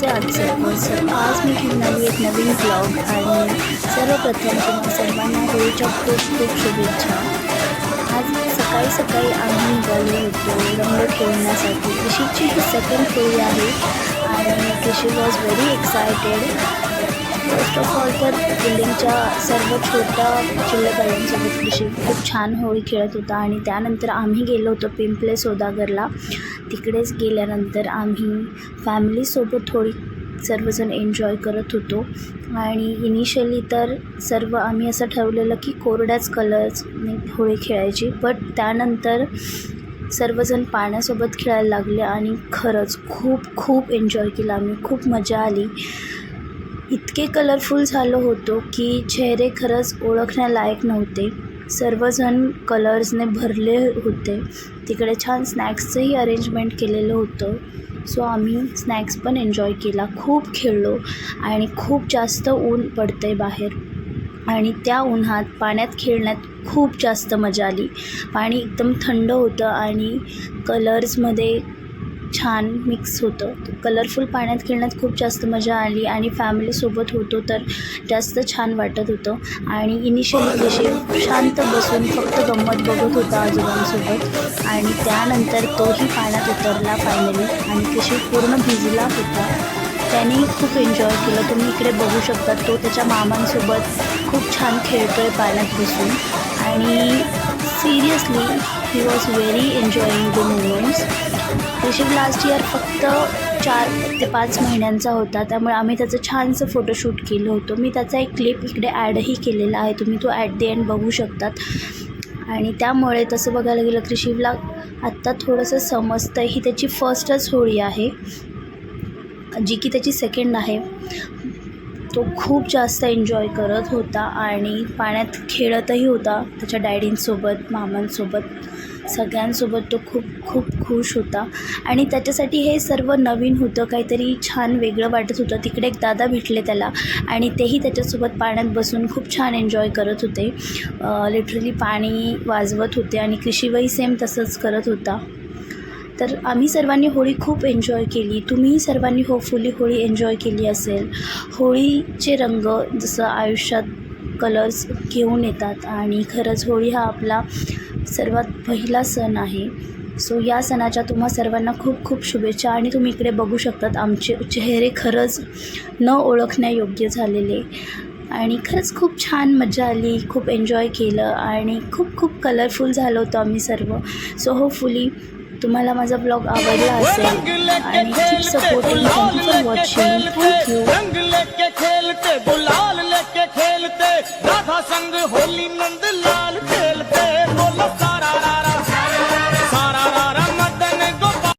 कसे आहात सर्व? आज मी घेऊन आली एक नवीन ब्लॉग आणि सर्वप्रथम तुम्हा सर्वांना होळीच्या खूप खूप शुभेच्छा. आज सकाळी सकाळी आम्ही निघालो होतो रंग खेळण्यासाठी. कृषीची ही सेकंड होळी आहे आणि कृषी was very excited. First of all तर बिल्डिंगच्या सर्व छोट्या चिल्लबाईंसोबत कृषी खूप छान होळी खेळत होता आणि त्यानंतर आम्ही गेलो होतो पिंपले सौदागरला. तिकडेच गेल्यानंतर आम्ही फॅमिलीसोबत होळी सर्वजण एन्जॉय करत होतो. आणि इनिशियली तर सर्व आम्ही असं ठरवलेलं की कोरड्याच कलर्सने होळी खेळायची, बट त्यानंतर सर्वजण पाण्यासोबत खेळायला लागले आणि खरंच खूप खूप एन्जॉय केला आम्ही. खूप मजा आली. इतके कलरफुल झालो होतो की चेहरे खरंच ओळखण्यालायक नव्हते. सर्वजण कलर्सने भरले होते. तिकडे छान स्नॅक्सचंही अरेंजमेंट केलेलं होतं, सो आम्ही स्नॅक्स पण एन्जॉय केला. खूप खेळलो आणि खूप जास्त ऊन पडतं आहे बाहेर आणि त्या उन्हात पाण्यात खेळण्यात खूप जास्त मजा आली. पाणी एकदम थंड होतं आणि कलर्समध्ये छान मिक्स होतं. कलरफुल पाण्यात खेळण्यात खूप जास्त मजा आली आणि फॅमिलीसोबत होतो तर जास्त छान वाटत होतं. आणि इनिशियली कृषी शांत बसून फक्त गंमत बघत होता आजोबांसोबत आणि त्यानंतर तोही पाण्यात उतरला फायनली आणि कृषी पूर्ण भिजला होता. त्याने खूप एन्जॉय केलं. तुम्ही इकडे बघू शकता, तो त्याच्या मामांसोबत खूप छान खेळतो आहे पाण्यात बसून आणि seriously he was very enjoying the moments. Rishabh last year फक्त 4 ते 5 महिन्यांचा होता, त्यामुळे आम्ही त्याचं छानसं फोटोशूट केलं होतं. मी त्याचा एक क्लिप इकडे ॲडही केलेला आहे, तुम्ही तो ॲट द एंड बघू शकतात. आणि त्यामुळे तसं बघायला गेलं तर ऋषभला आत्ता थोडंसं समजतं. ही त्याची फर्स्टच होळी आहे, जी की त्याची सेकंड आहे. तो खूप जास्त एन्जॉय करत होता आणि पाण्यात खेळतही होता त्याच्या डॅडींसोबत, मामांसोबत, सगळ्यांसोबत. तो खूप खूप खुश होता आणि त्याच्यासाठी हे सर्व नवीन होतं, काहीतरी छान वेगळं वाटत होतं. तिकडे एक दादा भेटले त्याला आणि तेही त्याच्यासोबत पाण्यात बसून खूप छान एन्जॉय करत होते. लिटरली पाणी वाजवत होते आणि कृषीवही सेम तसंच करत होता. तर आम्ही सर्वांनी होळी खूप एन्जॉय केली. तुम्हीही सर्वांनी होपफुली होळी एन्जॉय केली असेल. होळीचे रंग जसं आयुष्यात कलर्स घेऊन येतात आणि खरंच होळी हा आपला सर्वात पहिला सण आहे. सो या सणाच्या तुम्हा सर्वांना खूप खूप शुभेच्छा. आणि तुम्ही इकडे बघू शकतात आमचे चेहरे खरंच न ओळखण्यायोग्य झालेले आणि खरंच खूप छान मजा आली. खूप एन्जॉय केलं आणि खूप खूप कलरफुल झालो होतो आम्ही सर्व. सो होपफुली तुम्हाला माझा ब्लॉग आवडला असेल आणि keep supporting. Thank you for watching. Thank you. रंग लेके खेलते गुलाल लेके खेलते राधा संग होली नंद लाल खेलते.